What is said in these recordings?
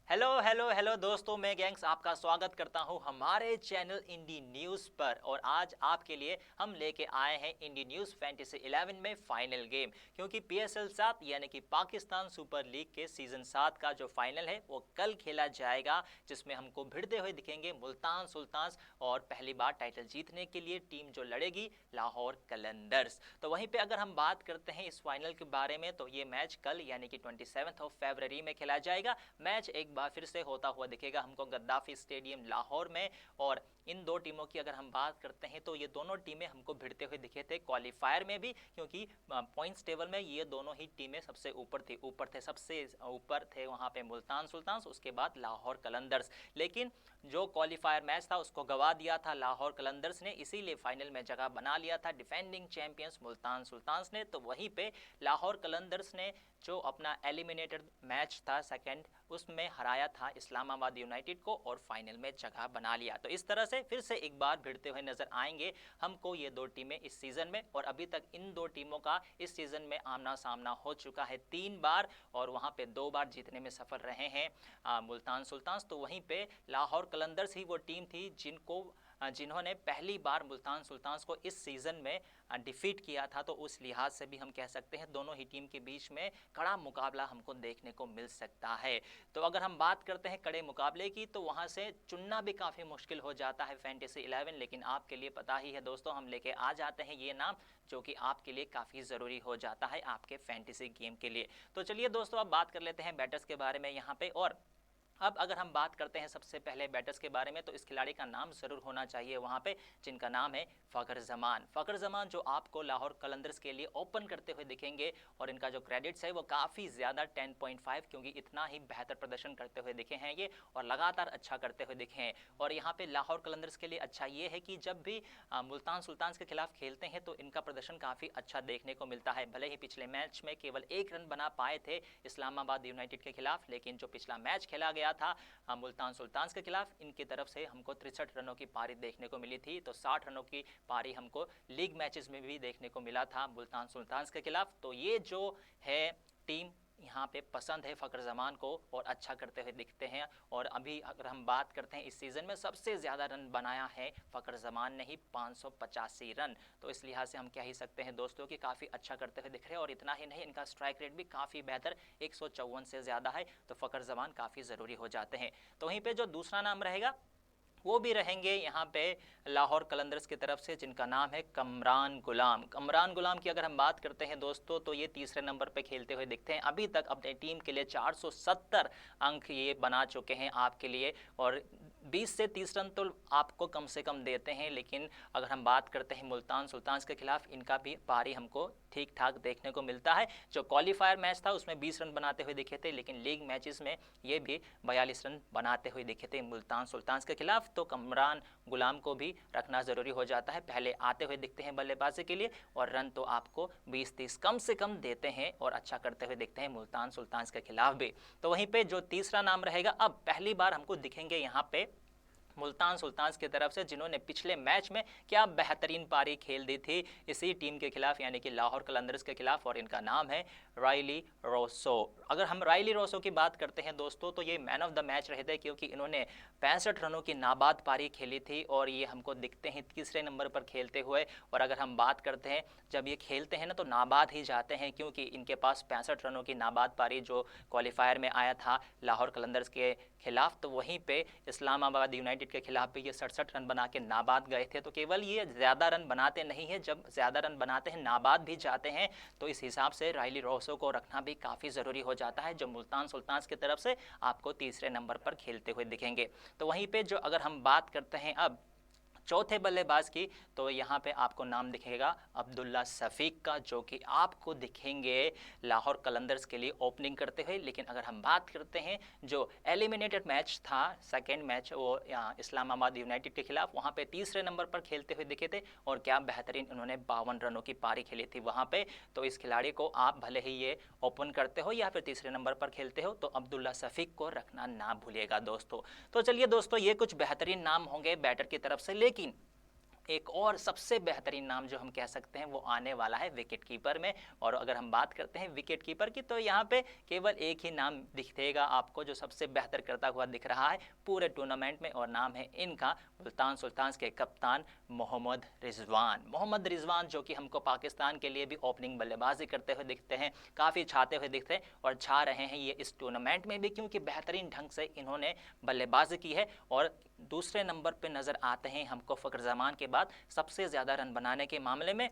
Hello hello hello दोस्तों, मैं gangs आपका स्वागत करता हूं हमारे चैनल इंडी न्यूज़ पर। और आज आपके लिए हम लेके आए हैं इंडी न्यूज़ फैंटेसी 11 में फाइनल गेम, क्योंकि पीएसएल 7 यानी कि पाकिस्तान सुपर लीग के सीजन 7 का जो फाइनल है वो कल खेला जाएगा, जिसमें हमको भिड़ते हुए दिखेंगे मुल्तान सुल्तान्स और पहली बार टाइटल जीतने के लिए टीम जो लड़ेगी लाहौर कलंदर्स। तो वहीं पे अगर हम बात करते हैं इस फाइनल के बारे में, तो ये मैच कल यानी कि 27 फरवरी में खेला जाएगा। मैच एक बार फिर से होता हुआ दिखेगा हमको गद्दाफी स्टेडियम लाहौर में। और इन दो टीमों की अगर हम बात करते हैं तो ये दोनों टीमें हमको भिड़ते हुए दिखे थे क्वालिफायर में भी, क्योंकि पॉइंट्स टेबल में ये दोनों ही टीमें सबसे ऊपर थे सबसे ऊपर थे वहाँ पे मुल्तान सुल्तान्स, उसके बाद लाहौर कलंदर्स। लेकिन जो क्वालिफायर मैच था उसको गवा दिया था लाहौर कलंदर्स ने, इसीलिए फाइनल में जगह बना लिया था डिफेंडिंग चैंपियंस मुल्तान सुल्तान्स ने। तो वहीं पे लाहौर कलंदर्स ने जो अपना एलिमिनेटेड मैच था सेकंड, उसमें हराया था इस्लामाबाद यूनाइटेड को और फाइनल में जगह बना लिया। तो इस तरह से फिर से एक बार भिड़ते हुए नजर आएंगे हमको ये दो टीमें इस सीजन में। और अभी तक इन दो टीमों का इस सीजन में आमना सामना हो चुका है 3 बार, और वहां पे 2 बार जीतने में सफल रहे हैं मुल्तान सुल्तान्स। तो वहीं पे लाहौर कलंदर्स ही वो टीम थी जिन्होंने पहली बार मुल्तान सुल्तान्स को इस सीज़न में डिफीट किया था। तो उस लिहाज से भी हम कह सकते हैं दोनों ही टीम के बीच में कड़ा मुकाबला हमको देखने को मिल सकता है। तो अगर हम बात करते हैं कड़े मुकाबले की, तो वहाँ से चुनना भी काफ़ी मुश्किल हो जाता है फैंटेसी 11। लेकिन आपके लिए पता ही है दोस्तों, हम लेके आ जाते हैं ये नाम जो कि आपके लिए काफ़ी ज़रूरी हो जाता है आपके फैंटेसी गेम के लिए। तो चलिए दोस्तों, अब बात कर लेते हैं बैटर्स के बारे में यहाँ पे। और अब अगर हम बात करते हैं सबसे पहले बैटर्स के बारे में, तो इस खिलाड़ी का नाम ज़रूर होना चाहिए वहाँ पे, जिनका नाम है फ़खर ज़मान। फ़खर ज़मान जो आपको लाहौर कलंदर्स के लिए ओपन करते हुए दिखेंगे, और इनका जो क्रेडिट्स है वो काफ़ी ज़्यादा 10.5, क्योंकि इतना ही बेहतर प्रदर्शन करते हुए दिखे हैं ये और लगातार अच्छा करते हुए दिखे हैं। और यहाँ पे लाहौर कलंदर्स के लिए अच्छा ये है कि जब भी मुल्तान सुल्तान्स के खिलाफ खेलते हैं तो इनका प्रदर्शन काफ़ी अच्छा देखने को मिलता है। भले ही पिछले मैच में केवल 1 रन बना पाए थे इस्लामाबाद यूनाइटेड के खिलाफ, लेकिन जो पिछला मैच खेला गया था मुल्तान सुल्तान्स के खिलाफ, इनकी तरफ से हमको 63 रनों की पारी देखने को मिली थी। तो 60 रनों की पारी हमको लीग मैचेस में भी देखने को मिला था मुल्तान सुल्तान्स के खिलाफ। तो ये जो है टीम यहाँ पे पसंद है फ़खर ज़मान को और अच्छा करते हुए दिखते हैं। और अभी अगर हम बात करते हैं इस सीज़न में सबसे ज़्यादा रन बनाया है फ़खर ज़मान ने ही, 585 रन। तो इस लिहाज से हम कह ही सकते हैं दोस्तों कि काफ़ी अच्छा करते हुए दिख रहे हैं। और इतना ही नहीं, इनका स्ट्राइक रेट भी काफ़ी बेहतर 154 से ज़्यादा है। तो फ़खर ज़मान काफ़ी ज़रूरी हो जाते हैं। तो वहीं पर जो दूसरा नाम रहेगा वो भी रहेंगे यहाँ पे लाहौर कलंदर्स की तरफ से, जिनका नाम है कमरान गुलाम। कमरान गुलाम की अगर हम बात करते हैं दोस्तों, तो ये तीसरे नंबर पे खेलते हुए दिखते हैं। अभी तक अपने टीम के लिए 470 अंक ये बना चुके हैं आपके लिए, और 20 से 30 रन तो आपको कम से कम देते हैं। लेकिन अगर हम बात करते हैं मुल्तान सुल्तान्स के खिलाफ, इनका भी पारी हमको ठीक ठाक देखने को मिलता है। जो क्वालिफायर मैच था उसमें 20 रन बनाते हुए दिखे थे, लेकिन लीग मैचेस में ये भी 42 रन बनाते हुए दिखे थे मुल्तान सुल्तान्स के खिलाफ। तो कमरान गुलाम को भी रखना ज़रूरी हो जाता है, पहले आते हुए दिखते हैं बल्लेबाजी के लिए, और रन तो आपको 20-30 कम से कम देते हैं और अच्छा करते हुए दिखते हैं मुल्तान सुल्तान्स के खिलाफ भी। तो वहीं पे जो तीसरा नाम रहेगा, अब पहली बार हमको दिखेंगे यहाँ पे मुल्तान सुल्तान्स की तरफ से, जिन्होंने पिछले मैच में क्या बेहतरीन पारी खेल दी थी इसी टीम के खिलाफ यानी कि लाहौर कलंदर्स के खिलाफ, और इनका नाम है रायली रोसो। अगर हम रायली रोसो की बात करते हैं दोस्तों, तो ये मैन ऑफ द मैच रहे थे, क्योंकि इन्होंने 65 रनों की नाबाद पारी खेली थी और ये हमको दिखते हैं तीसरे नंबर पर खेलते हुए। और अगर हम बात करते हैं जब ये खेलते हैं ना, तो नाबाद ही जाते हैं, क्योंकि इनके पास 65 रनों की नाबाद पारी जो क्वालिफायर में आया था लाहौर कलंदर्स के खिलाफ, तो वहीं पे इस्लामाबाद यूनाइटेड के खिलाफ भी ये 67 रन बना के नाबाद गए थे। तो केवल ये ज़्यादा रन बनाते नहीं है, जब ज़्यादा रन बनाते हैं नाबाद भी जाते हैं। तो इस हिसाब से रायली रोसो को रखना भी काफ़ी ज़रूरी हो जाता है, जो मुल्तान सुल्तान्स की तरफ से आपको तीसरे नंबर पर खेलते हुए दिखेंगे। तो वहीं पे जो अगर हम बात करते हैं अब चौथे बल्लेबाज की, तो यहाँ पे आपको नाम दिखेगा अब्दुल्ला शफीक का, जो कि आपको दिखेंगे लाहौर कलंदर्स के लिए ओपनिंग करते हुए। लेकिन अगर हम बात करते हैं जो एलिमिनेटेड मैच था सेकंड मैच, वो इस्लामाबाद यूनाइटेड के खिलाफ, वहाँ पे तीसरे नंबर पर खेलते हुए दिखे थे, और क्या बेहतरीन उन्होंने 52 रनों की पारी खेली थी वहाँ पे। तो इस खिलाड़ी को आप भले ही ये ओपन करते हो या फिर तीसरे नंबर पर खेलते हो, तो अब्दुल्ला शफीक को रखना ना भूलिएगा दोस्तों। तो चलिए दोस्तों, ये कुछ बेहतरीन नाम होंगे बैटर की तरफ से, लेकिन एक और सबसे बेहतरीन नाम जो हम कह सकते हैं वो आने वाला है विकेट कीपर में। और अगर हम बात करते हैं विकेट कीपर की तो यहाँ पे केवल एक ही नाम दिखेगा आपको जो सबसे बेहतर करता हुआ दिख रहा है पूरे टूर्नामेंट में, और नाम है इनका मुल्तान सुल्तान्स के कप्तान मोहम्मद रिजवान। मोहम्मद रिजवान जो कि हमको पाकिस्तान के लिए भी ओपनिंग बल्लेबाजी करते हुए दिखते हैं, काफ़ी छाते हुए दिखते हैं और छा रहे हैं ये इस टूर्नामेंट में भी, क्योंकि बेहतरीन ढंग से इन्होंने बल्लेबाजी की है। और दूसरे नंबर पे नज़र आते हैं हमको फ़खर जमान के बाद सबसे ज़्यादा रन बनाने के मामले में,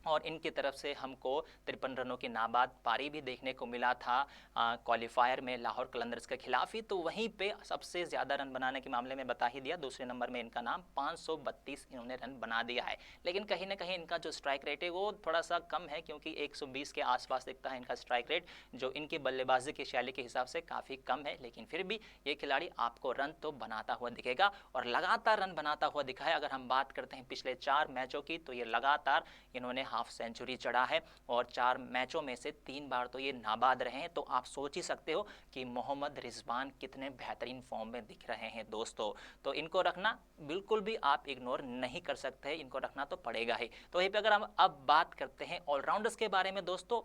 और इनकी तरफ से हमको 53 रनों की नाबाद पारी भी देखने को मिला था क्वालिफायर में लाहौर कलंदर्स के खिलाफ ही। तो वहीं पे सबसे ज़्यादा रन बनाने के मामले में बता ही दिया, दूसरे नंबर में इनका नाम 532 इन्होंने रन बना दिया है। लेकिन कहीं ना कहीं इनका जो स्ट्राइक रेट है वो थोड़ा सा कम है, क्योंकि 120 के आसपास दिखता है इनका स्ट्राइक रेट, जो इनकी बल्लेबाजी की शैली के हिसाब से काफ़ी कम है। लेकिन फिर भी ये खिलाड़ी आपको रन तो बनाता हुआ दिखेगा और लगातार रन बनाता हुआ दिखा है। अगर हम बात करते हैं पिछले 4 मैचों की तो ये लगातार इन्होंने हाफ सेंचुरी चढ़ा है और 4 मैचों में से 3 बार तो ये नाबाद रहे हैं। तो आप सोच ही सकते हो कि मोहम्मद रिजवान कितने बेहतरीन फॉर्म में दिख रहे हैं दोस्तों। तो इनको रखना बिल्कुल भी आप इग्नोर नहीं कर सकते, इनको रखना तो पड़ेगा ही। तो वहीं पे अगर हम अब बात करते हैं ऑलराउंडर्स के बारे में दोस्तों,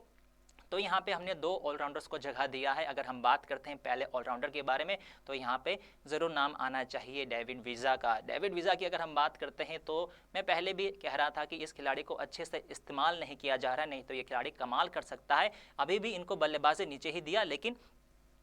तो यहाँ पे हमने 2 ऑलराउंडर्स को जगह दिया है। अगर हम बात करते हैं पहले ऑलराउंडर के बारे में तो यहाँ पे ज़रूर नाम आना चाहिए डेविड वीज़ा का। डेविड वीज़ा की अगर हम बात करते हैं तो मैं पहले भी कह रहा था कि इस खिलाड़ी को अच्छे से इस्तेमाल नहीं किया जा रहा, नहीं तो ये खिलाड़ी कमाल कर सकता है। अभी भी इनको बल्लेबाजी नीचे ही दिया, लेकिन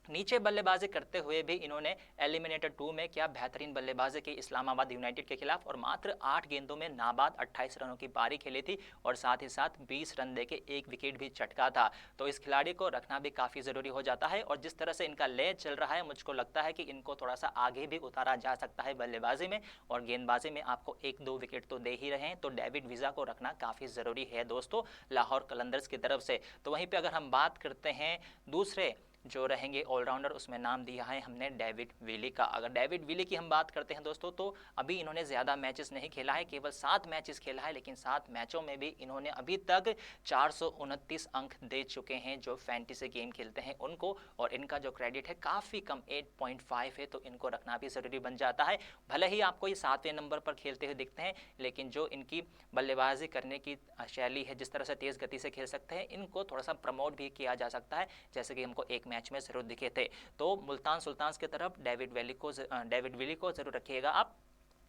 नीचे बल्लेबाजी करते हुए भी इन्होंने एलिमिनेटर 2 में क्या बेहतरीन बल्लेबाजी की इस्लामाबाद यूनाइटेड के खिलाफ, और मात्र 8 गेंदों में नाबाद 28 रनों की पारी खेली थी और साथ ही साथ 20 रन देके 1 विकेट भी चटका था। तो इस खिलाड़ी को रखना भी काफ़ी ज़रूरी हो जाता है, और जिस तरह से इनका ले चल रहा है मुझको लगता है कि इनको थोड़ा सा आगे भी उतारा जा सकता है बल्लेबाजी में, और गेंदबाजी में आपको 1-2 विकेट तो दे ही रहे हैं। तो डेविड वीज़ा को रखना काफ़ी ज़रूरी है दोस्तों लाहौर कलंदर्स की तरफ से। तो वहीं पर अगर हम बात करते हैं दूसरे जो रहेंगे ऑलराउंडर, उसमें नाम दिया है हमने डेविड विली का। अगर डेविड विली की हम बात करते हैं दोस्तों तो अभी इन्होंने ज़्यादा मैचेस नहीं खेला है, केवल 7 मैचेस खेला है, लेकिन 7 मैचों में भी इन्होंने अभी तक 429 अंक दे चुके हैं जो फैंटेसी गेम खेलते हैं उनको, और इनका जो क्रेडिट है काफ़ी कम 8.5 है। तो इनको रखना भी ज़रूरी बन जाता है। भले ही आपको ये 7वें नंबर पर खेलते हुए दिखते हैं, लेकिन जो इनकी बल्लेबाजी करने की शैली है, जिस तरह से तेज़ गति से खेल सकते हैं, इनको थोड़ा सा प्रमोट भी किया जा सकता है, जैसे कि हमको एक मैच में जरूर दिखे थे। तो मुल्तान सुल्तान्स की तरफ डेविड विली को जरूर रखिएगा आप।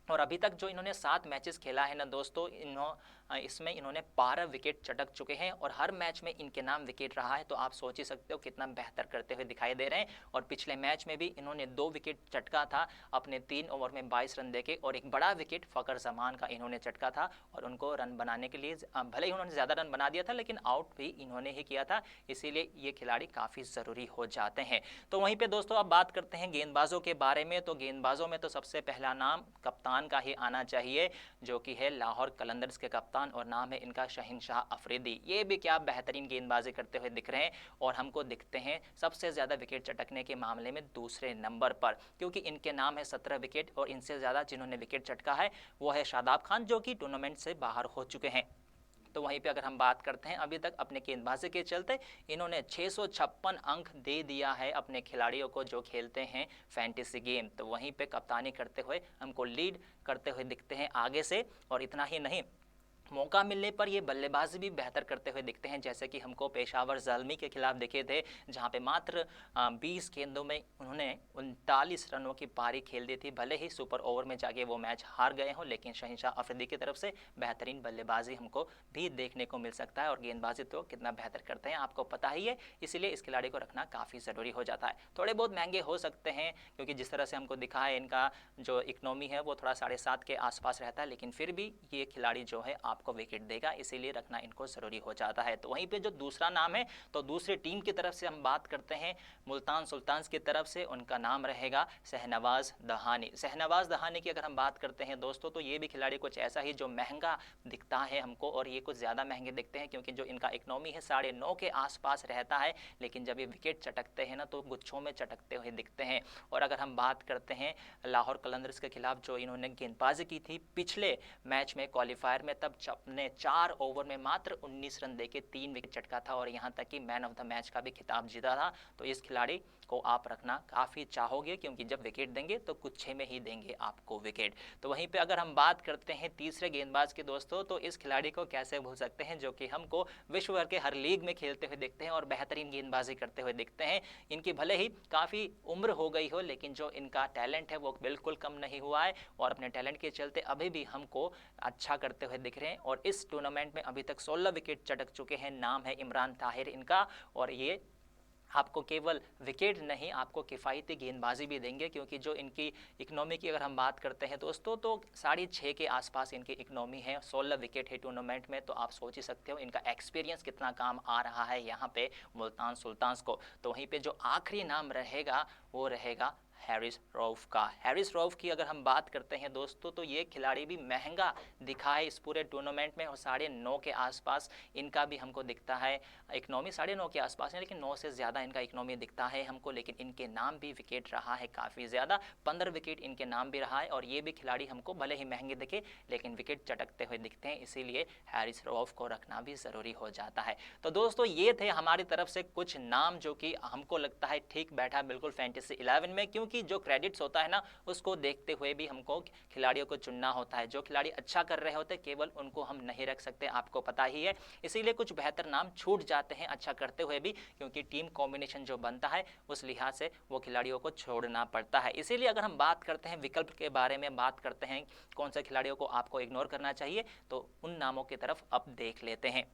और अभी तक जो इन्होंने 7 मैचेस खेला है ना दोस्तों, इसमें इन्होंने 12 विकेट चटक चुके हैं और हर मैच में इनके नाम विकेट रहा है। तो आप सोच ही सकते हो कितना बेहतर करते हुए दिखाई दे रहे हैं। और पिछले मैच में भी इन्होंने 2 विकेट चटका था अपने 3 ओवर में 22 रन देके, और एक बड़ा विकेट फ़खर जमान का इन्होंने चटका था, और उनको रन बनाने के लिए भले ही उन्होंने ज़्यादा रन बना दिया था लेकिन आउट भी इन्होंने ही किया था, इसीलिए ये खिलाड़ी काफ़ी ज़रूरी हो जाते हैं। तो वहीं पर दोस्तों अब बात करते हैं गेंदबाजों के बारे में। तो गेंदबाजों में तो सबसे पहला नाम कप्तान का ही आना चाहिए, जो कि है लाहौर कलंदर्स के कप्तान, और नाम है इनका शहंशाह अफरीदी। ये भी क्या बेहतरीन गेंदबाजी करते हुए दिख रहे हैं, और हमको दिखते हैं सबसे ज़्यादा विकेट चटकने के मामले में दूसरे नंबर पर, क्योंकि इनके नाम है 17 विकेट, और इनसे ज़्यादा जिन्होंने विकेट चटका है वो है शादाब खान, जो कि टूर्नामेंट से बाहर हो चुके हैं। तो वहीं पे अगर हम बात करते हैं अभी तक अपने गेंदबाजी के चलते इन्होंने 656 अंक दे दिया है अपने खिलाड़ियों को जो खेलते हैं फैंटेसी गेम। तो वहीं पे कप्तानी करते हुए हमको लीड करते हुए दिखते हैं आगे से, और इतना ही नहीं मौका मिलने पर ये बल्लेबाजी भी बेहतर करते हुए दिखते हैं, जैसे कि हमको पेशावर ज़ल्मी के खिलाफ दिखे थे, जहां पे मात्र 20 गेंदों में उन्होंने 39 रनों की पारी खेल दी थी। भले ही सुपर ओवर में जाके वो मैच हार गए हों, लेकिन शहंशाह अफरीदी की तरफ से बेहतरीन बल्लेबाजी हमको भी देखने को मिल सकता है, और गेंदबाजी तो कितना बेहतर करते हैं आपको पता ही है, इसीलिए इस खिलाड़ी को रखना काफ़ी ज़रूरी हो जाता है। थोड़े बहुत महंगे हो सकते हैं, क्योंकि जिस तरह से हमको दिखा है इनका जो इकनॉमी है वो थोड़ा 7.5 के आसपास रहता है, लेकिन फिर भी ये खिलाड़ी जो है आपको विकेट देगा, इसीलिए रखना इनको ज़रूरी हो जाता है। तो वहीं पे जो दूसरा नाम है, तो दूसरी टीम की तरफ से हम बात करते हैं मुल्तान सुल्तान्स की तरफ से, उनका नाम रहेगा शहनवाज दहानी। शहनवाज दहानी की अगर हम बात करते हैं दोस्तों, तो ये भी खिलाड़ी कुछ ऐसा ही जो महंगा दिखता है हमको, और ये कुछ ज़्यादा महंगे दिखते हैं, क्योंकि जो इनका इकनॉमी है 9.5 के आसपास रहता है, लेकिन जब ये विकेट चटकते हैं ना तो गुच्छों में चटकते हुए दिखते हैं। और अगर हम बात करते हैं लाहौर कलंदर्स के खिलाफ जो इन्होंने गेंदबाजी की थी पिछले मैच में क्वालिफायर में, तब अपने 4 ओवर में मात्र 19 रन देके 3 विकेट चटका था, और यहाँ तक कि मैन ऑफ द मैच का भी खिताब जीता था। तो इस खिलाड़ी को आप रखना काफ़ी चाहोगे, क्योंकि जब विकेट देंगे तो कुछ 6 में ही देंगे आपको विकेट। तो वहीं पे अगर हम बात करते हैं तीसरे गेंदबाज के दोस्तों, तो इस खिलाड़ी को कैसे भूल सकते हैं, जो कि हमको विश्व भर के हर लीग में खेलते हुए दिखते हैं और बेहतरीन गेंदबाजी करते हुए दिखते हैं। इनकी भले ही काफ़ी उम्र हो गई हो, लेकिन जो इनका टैलेंट है वो बिल्कुल कम नहीं हुआ है और अपने टैलेंट के चलते अभी भी हमको अच्छा करते हुए दिख रहे हैं। और इस टूर्नामेंट में अभी तक 16 विकेट चटक चुके हैं। नाम है इमरान ताहिर इनका, और ये आपको केवल विकेट नहीं, आपको किफ़ायती गेंदबाजी भी देंगे, क्योंकि जो इनकी इकनॉमी की अगर हम बात करते हैं दोस्तों, तो 6.5 के आसपास इनकी इकनॉमी है। 16 विकेट है टूर्नामेंट में, तो आप सोच ही सकते हो इनका एक्सपीरियंस कितना काम आ रहा है यहाँ पे मुल्तान सुल्तान्स को। तो वहीं पे जो आखिरी नाम रहेगा वो रहेगा हैरिस रऊफ का। हैरिस रऊफ की अगर हम बात करते हैं दोस्तों, तो ये खिलाड़ी भी महंगा दिखा है इस पूरे टूर्नामेंट में, और 9.5 के आसपास इनका भी हमको दिखता है। इकनॉमी 9.5 के आसपास है, लेकिन 9 से ज़्यादा इनका इकनॉमी दिखता है हमको। लेकिन इनके नाम भी विकेट रहा है काफ़ी ज़्यादा, 15 विकेट इनके नाम भी रहा है। और ये भी खिलाड़ी हमको भले ही महंगे दिखे, लेकिन विकेट चटकते हुए दिखते हैं, इसीलिए हैरिस रऊफ को रखना भी ज़रूरी हो जाता है। तो दोस्तों ये थे हमारी तरफ से कुछ नाम जो कि हमको लगता है ठीक बैठा बिल्कुल फैंटेसी 11 में, क्योंकि जो क्रेडिट्स होता है ना, उसको देखते हुए भी हमको खिलाड़ियों को चुनना होता है। जो खिलाड़ी अच्छा कर रहे होते केवल उनको हम नहीं रख सकते, आपको पता ही है। इसीलिए कुछ बेहतर नाम छूट जाते हैं अच्छा करते हुए भी, क्योंकि टीम कॉम्बिनेशन जो बनता है उस लिहाज से वो खिलाड़ियों को छोड़ना पड़ता है। इसीलिए अगर हम बात करते हैं विकल्प के बारे में, बात करते हैं कौन से खिलाड़ियों को आपको इग्नोर करना चाहिए, तो उन नामों की तरफ अब देख लेते हैं।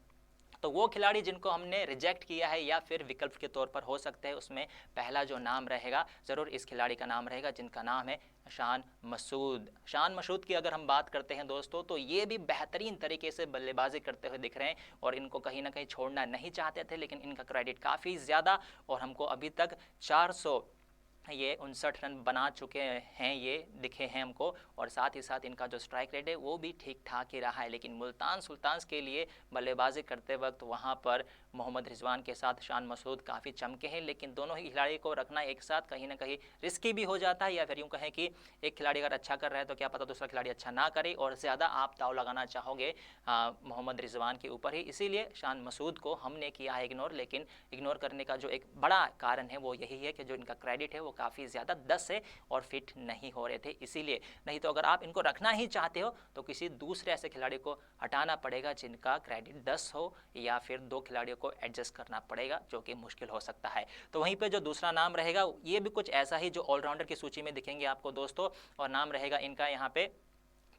तो वो खिलाड़ी जिनको हमने रिजेक्ट किया है या फिर विकल्प के तौर पर हो सकते हैं, उसमें पहला जो नाम रहेगा ज़रूर इस खिलाड़ी का नाम रहेगा, जिनका नाम है शान मसूद। शान मसूद की अगर हम बात करते हैं दोस्तों, तो ये भी बेहतरीन तरीके से बल्लेबाजी करते हुए दिख रहे हैं और इनको कहीं ना कहीं छोड़ना नहीं चाहते थे, लेकिन इनका क्रेडिट काफ़ी ज़्यादा, और हमको अभी तक 459 रन बना चुके हैं, ये दिखे हैं हमको। और साथ ही साथ इनका जो स्ट्राइक रेट है वो भी ठीक ठाक ही रहा है। लेकिन मुल्तान सुल्तान्स के लिए बल्लेबाजी करते वक्त वहाँ पर मोहम्मद रिजवान के साथ शान मसूद काफ़ी चमके हैं, लेकिन दोनों ही खिलाड़ी को रखना एक साथ कहीं ना कहीं रिस्की भी हो जाता है। या फिर यूँ कहें कि एक खिलाड़ी अगर अच्छा कर रहा है तो क्या पता दूसरा खिलाड़ी अच्छा ना करे, और ज़्यादा आप दाव लगाना चाहोगे मोहम्मद रिजवान के ऊपर ही। इसीलिए शान मसूद को हमने किया है इग्नोर, लेकिन इग्नोर करने का जो एक बड़ा कारण है वो यही है कि जो इनका क्रेडिट है वो काफ़ी ज़्यादा 10 है और फिट नहीं हो रहे थे, इसीलिए। नहीं तो अगर आप इनको रखना ही चाहते हो तो किसी दूसरे ऐसे खिलाड़ी को हटाना पड़ेगा जिनका क्रेडिट 10 हो, या फिर 2 खिलाड़ियों को एडजस्ट करना पड़ेगा, जो कि मुश्किल हो सकता है। तो वहीं पे जो दूसरा नाम रहेगा ये भी कुछ ऐसा ही जो ऑलराउंडर की सूची में दिखेंगे आपको दोस्तों, और नाम रहेगा इनका यहाँ पे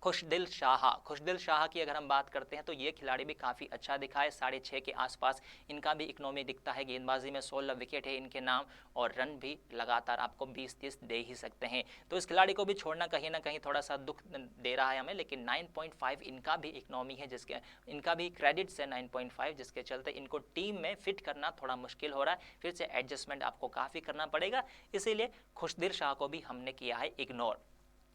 खुशदिल शाह। खुशदिल शाह की अगर हम बात करते हैं तो ये खिलाड़ी भी काफ़ी अच्छा दिखा है, 6.5 के आसपास इनका भी इकनॉमी दिखता है। गेंदबाजी में 16 विकेट है इनके नाम, और रन भी लगातार आपको 20-30 दे ही सकते हैं। तो इस खिलाड़ी को भी छोड़ना कहीं ना कहीं थोड़ा सा दुख दे रहा है हमें, लेकिन 9.5 इनका भी इकनॉमी है, जिसके इनका भी क्रेडिट्स है 9.5, जिसके चलते इनको टीम में फिट करना थोड़ा मुश्किल हो रहा है। फिर से एडजस्टमेंट आपको काफ़ी करना पड़ेगा, इसीलिए खुशदिल शाह को भी हमने किया है इग्नोर।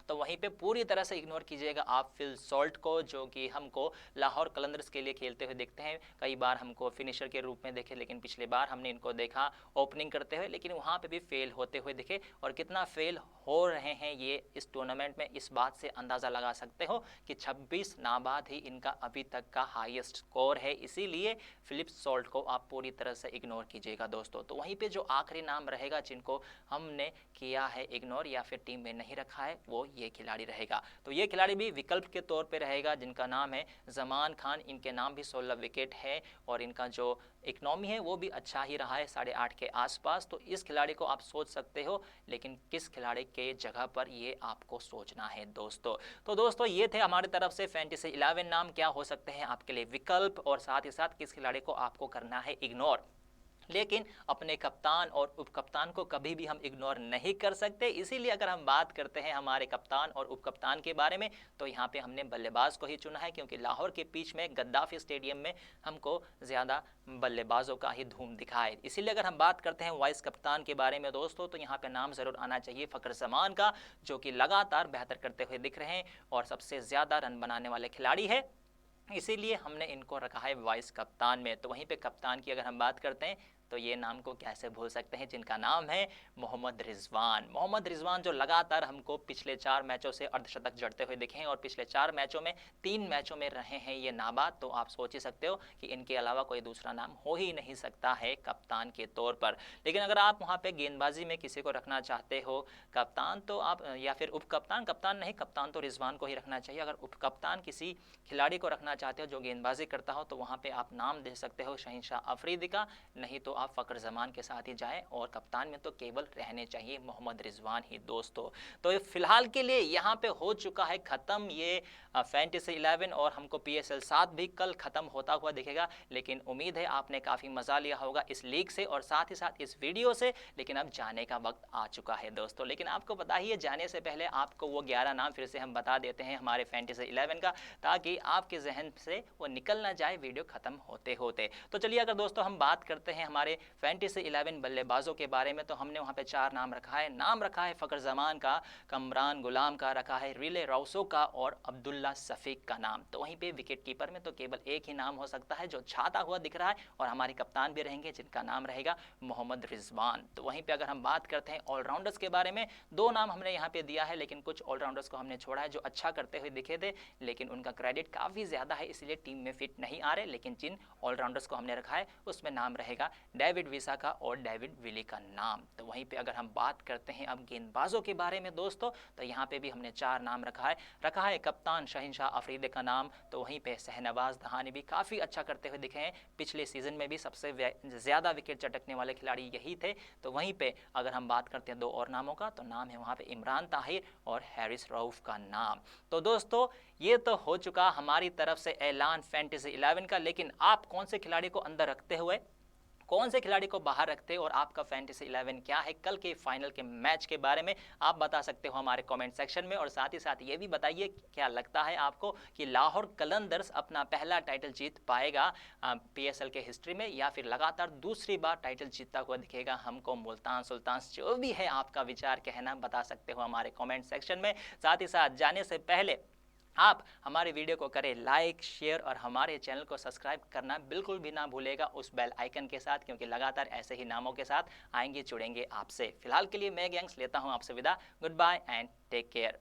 तो वहीं पे पूरी तरह से इग्नोर कीजिएगा आप फिल सॉल्ट को, जो कि हमको लाहौर कलंदर्स के लिए खेलते हुए देखते हैं। कई बार हमको फिनिशर के रूप में देखे, लेकिन पिछले बार हमने इनको देखा ओपनिंग करते हुए, लेकिन वहाँ पे भी फेल होते हुए दिखे। और कितना फेल हो रहे हैं ये इस टूर्नामेंट में, इस बात से अंदाज़ा लगा सकते हो कि 26 नाबाद ही इनका अभी तक का हाईएस्ट स्कोर है। इसीलिए फिलिप सॉल्ट को आप पूरी तरह से इग्नोर कीजिएगा दोस्तों। तो वहीं पर जो आखिरी नाम रहेगा जिनको हमने किया है इग्नोर या फिर टीम में नहीं रखा है, वो ये खिलाड़ी रहेगा। तो ये खिलाड़ी भी विकल्प के तौर पे रहेगा, जिनका नाम है जमान खान। इनके नाम भी 16 विकेट है, और इनका जो इकनॉमी है वो भी अच्छा ही रहा है, 8.5 के आसपास। तो इस खिलाड़ी को आप सोच सकते हो, लेकिन किस खिलाड़ी के जगह पर ये आपको सोचना है दोस्तों। तो दोस्तों ये थे हमारी तरफ से फैंटेसी 11 नाम क्या हो सकते हैं आपके लिए विकल्प, और साथ ही साथ किस खिलाड़ी को आपको करना है इग्नोर। लेकिन अपने कप्तान और उप कप्तान को कभी भी हम इग्नोर नहीं कर सकते, इसीलिए अगर हम बात करते हैं हमारे कप्तान और उप कप्तान के बारे में, तो यहाँ पे हमने बल्लेबाज को ही चुना है, क्योंकि लाहौर के पिच में गद्दाफी स्टेडियम में हमको ज़्यादा बल्लेबाजों का ही धूम दिखा है। इसीलिए अगर हम बात करते हैं वाइस कप्तान के बारे में दोस्तों, तो यहाँ पे नाम ज़रूर आना चाहिए फ़खर जमान का, जो कि लगातार बेहतर करते हुए दिख रहे हैं और सबसे ज़्यादा रन बनाने वाले खिलाड़ी है, इसीलिए हमने इनको रखा है वाइस कप्तान में। तो वहीं पे कप्तान की अगर हम बात करते हैं तो ये नाम को कैसे भूल सकते हैं, जिनका नाम है मोहम्मद रिजवान। मोहम्मद रिजवान जो लगातार हमको पिछले 4 मैचों से अर्धशतक जड़ते हुए दिखे हैं और पिछले 4 मैचों में 3 मैचों में रहे हैं ये नाबाद, तो आप सोच ही सकते हो कि इनके अलावा कोई दूसरा नाम हो ही नहीं सकता है कप्तान के तौर पर। लेकिन अगर आप वहाँ पे गेंदबाजी में किसी को रखना चाहते हो कप्तान, तो आप या फिर उप कप्तान, कप्तान नहीं, कप्तान तो रिजवान को ही रखना चाहिए। अगर उप कप्तान किसी खिलाड़ी को रखना चाहते हो जो गेंदबाजी करता हो, तो वहाँ पे आप नाम दे सकते हो शहींशाह अफरीदी का, नहीं तो आप फ़खर ज़मान के साथ ही जाएं। और कप्तान में तो केवल रहने चाहिए मोहम्मद रिजवान ही दोस्तों। तो फिलहाल के लिए यहाँ पे हो चुका है ख़त्म ये फैंटेसी 11 और हमको PSL 7 भी कल ख़त्म होता हुआ दिखेगा। लेकिन उम्मीद है आपने काफ़ी मज़ा लिया होगा इस लीग से और साथ ही साथ इस वीडियो से। लेकिन अब जाने का वक्त आ चुका है दोस्तों। लेकिन आपको पता ही है, जाने से पहले आपको वो 11 नाम फिर से हम बता देते हैं हमारे फैंटेसी 11 का, ताकि आपके जहन से वो निकल ना जाए वीडियो ख़त्म होते होते। तो चलिए अगर दोस्तों हम बात करते हैं हमारे फैंटेसी 11 बल्लेबाजों के बारे में, तो हमने वहाँ पे 4 नाम रखा है। नाम रखा है फ़खर ज़मान का, कमरान गुलाम का, रखा है रिले राउसो का और अब्दुल्ला सफ़ीक का नाम। तो वहीं पे विकेट कीपर में तो केवल एक ही नाम हो सकता है जो छाता हुआ दिख रहा है, और हमारे कप्तान भी रहेंगे जिनका नाम रहेगा मोहम्मद रिजवान। तो वहीं पे अगर हम बात करते हैं ऑलराउंडर्स के बारे में, 2 नाम हमने यहाँ पे दिया है, लेकिन कुछ ऑलराउंडर्स को हमने छोड़ा है जो अच्छा करते हुए दिखे थे, लेकिन उनका क्रेडिट काफ़ी ज़्यादा है, इसलिए टीम में फिट नहीं आ रहे। लेकिन जिन ऑलराउंडर्स को हमने रखा है उसमें नाम रहेगा डेविड विसा का और डेविड विली का नाम। तो वहीं पे अगर हम बात करते हैं अब गेंदबाजों के बारे में दोस्तों, तो यहाँ पे भी हमने 4 नाम रखा है कप्तान शहींशाह अफरीदी का नाम। तो वहीं पे शहनवाज दहानी भी काफ़ी अच्छा करते हुए दिखे हैं, पिछले सीज़न में भी सबसे ज़्यादा विकेट चटकने वाले खिलाड़ी यही थे। तो वहीं पे अगर हम बात करते हैं 2 और नामों का, तो नाम है वहाँ पे इमरान ताहिर और हैरिस रऊफ़ का नाम। तो दोस्तों ये तो हो चुका हमारी तरफ से ऐलान फैंटेसी 11 का। लेकिन आप कौन से खिलाड़ी को अंदर रखते हुए कौन से खिलाड़ी को बाहर रखते और आपका फैंटेसी 11 क्या है कल के फाइनल के मैच के बारे में आप बता सकते हो हमारे कमेंट सेक्शन में। और साथ ही साथ ये भी बताइए क्या लगता है आपको कि लाहौर कलंदर्स अपना पहला टाइटल जीत पाएगा PSL के हिस्ट्री में, या फिर लगातार दूसरी बार टाइटल जीतता हुआ दिखेगा हमको मुल्तान सुल्तान्स। जो भी है आपका विचार कहना बता सकते हो हमारे कॉमेंट सेक्शन में। साथ ही साथ जाने से पहले आप हमारे वीडियो को करें लाइक, शेयर और हमारे चैनल को सब्सक्राइब करना बिल्कुल भी ना भूलेगा उस बेल आइकन के साथ, क्योंकि लगातार ऐसे ही नामों के साथ आएंगे जुड़ेंगे आपसे। फिलहाल के लिए मैं गैंग्स लेता हूं आपसे विदा। Goodbye and take care.